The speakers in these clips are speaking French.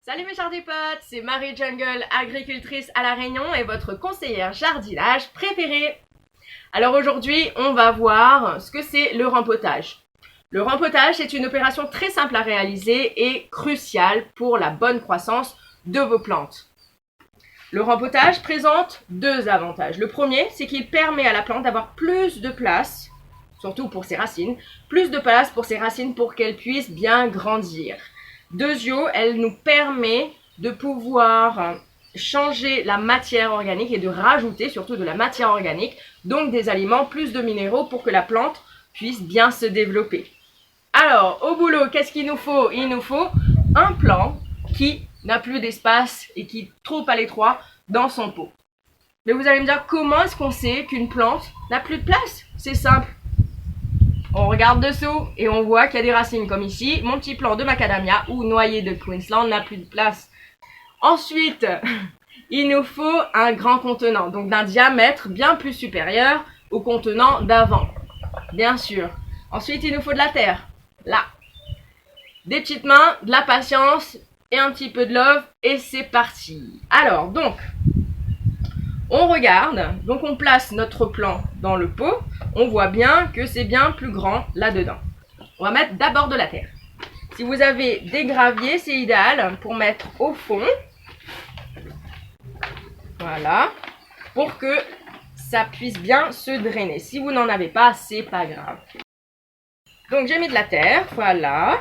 Salut mes jardipotes, c'est Marie Jungle, agricultrice à La Réunion et votre conseillère jardinage préférée. Alors aujourd'hui, on va voir ce que c'est le rempotage. Le rempotage est une opération très simple à réaliser et cruciale pour la bonne croissance de vos plantes. Le rempotage présente deux avantages. Le premier, c'est qu'il permet à la plante d'avoir plus de place, surtout pour ses racines, pour qu'elles puissent bien grandir. Deuxièmement, elle nous permet de pouvoir changer la matière organique et de rajouter surtout de la matière organique, donc des aliments, plus de minéraux pour que la plante puisse bien se développer. Alors, au boulot, qu'est-ce qu'il nous faut? Il nous faut un plant qui n'a plus d'espace et qui est trop à l'étroit dans son pot. Mais vous allez me dire, comment est-ce qu'on sait qu'une plante n'a plus de place? C'est simple. On regarde dessous et on voit qu'il y a des racines comme ici. Mon petit plant de macadamia ou noyer de Queensland n'a plus de place. Ensuite, il nous faut un grand contenant, donc d'un diamètre bien plus supérieur au contenant d'avant. Bien sûr. Ensuite, il nous faut de la terre. Là. Des petites mains, de la patience et un petit peu de love et c'est parti. Alors, donc, on regarde, donc on place notre plant dans le pot. On voit bien que c'est bien plus grand là-dedans. On va mettre d'abord de la terre. Si vous avez des graviers, c'est idéal pour mettre au fond. Voilà. Pour que ça puisse bien se drainer. Si vous n'en avez pas, c'est pas grave. Donc j'ai mis de la terre, voilà.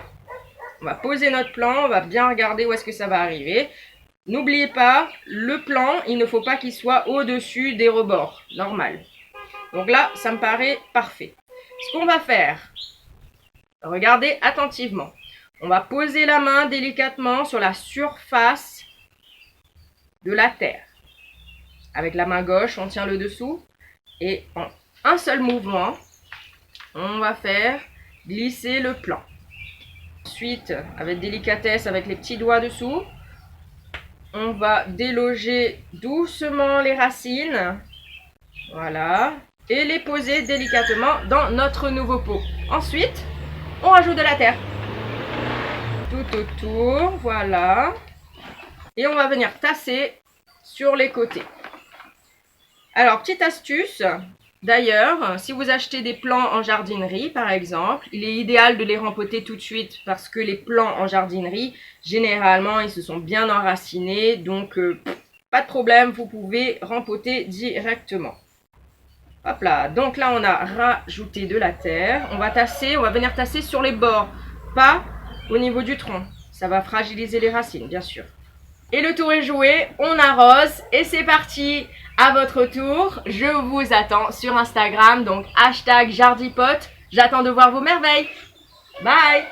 On va poser notre plant, on va bien regarder où est-ce que ça va arriver. N'oubliez pas, le plant, il ne faut pas qu'il soit au-dessus des rebords. Normal. Donc là, ça me paraît parfait. Ce qu'on va faire, regardez attentivement. On va poser la main délicatement sur la surface de la terre. Avec la main gauche, on tient le dessous. Et en un seul mouvement, on va faire glisser le plant. Ensuite, avec délicatesse, avec les petits doigts dessous, on va déloger doucement les racines. Voilà. Et les poser délicatement dans notre nouveau pot. Ensuite, on rajoute de la terre. Tout autour, voilà. Et on va venir tasser sur les côtés. Alors, petite astuce. D'ailleurs, si vous achetez des plants en jardinerie, par exemple, il est idéal de les rempoter tout de suite parce que les plants en jardinerie, généralement, ils se sont bien enracinés. Donc, pas de problème, vous pouvez rempoter directement. Hop là, donc là on a rajouté de la terre. On va tasser, on va venir tasser sur les bords, pas au niveau du tronc. Ça va fragiliser les racines, bien sûr. Et le tour est joué, on arrose et c'est parti. À votre tour, je vous attends sur Instagram, donc #jardipote. J'attends de voir vos merveilles. Bye!